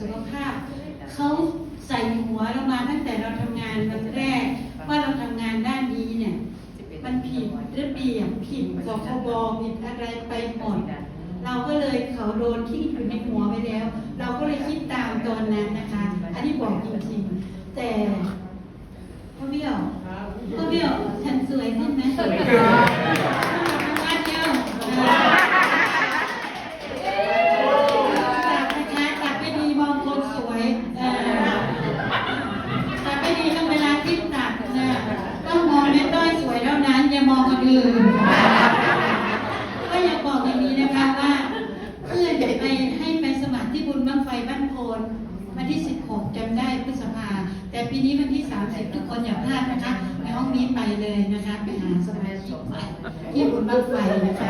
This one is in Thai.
สุขภาพเขาใส่หัวเรามาตั้งแต่เราทำงานวันแรกว่าเราทำงานด้านนี้เนี่ยมันผิดระเบียบผิดกคบผิดอะไรไปหมดเราก็เลยเขาโดนที่อยู่ในหัวไปแล้ว เราก็เลยคิดตามตอนนั้นนะคะอันนี้บอกจริงๆแต่พ่อเบี้ยวฉันสวยขึ้นไหมสวยค่ะบ้านเดียวตัดไม่ดีมองคนสวยตัดไม่ดีต้องเวลาที่ตัดต้องมองแม่ต้อยสวยเท่านั้นอย่ามองคนอื่นก็อยากบอกอย่างนี้นะคะว่าเพื่อนไปให้ไปสมัครที่บุญบั้งไฟบ้านโพนวันที่16จำได้พฤษภาแต่ปีนี้วันที่30ทุกคนอย่าพลาดนะคะในห้องนี้ไปเลยนะคะไปหาสมาชิกใหม่ที่บุญบั้งไฟนะคะ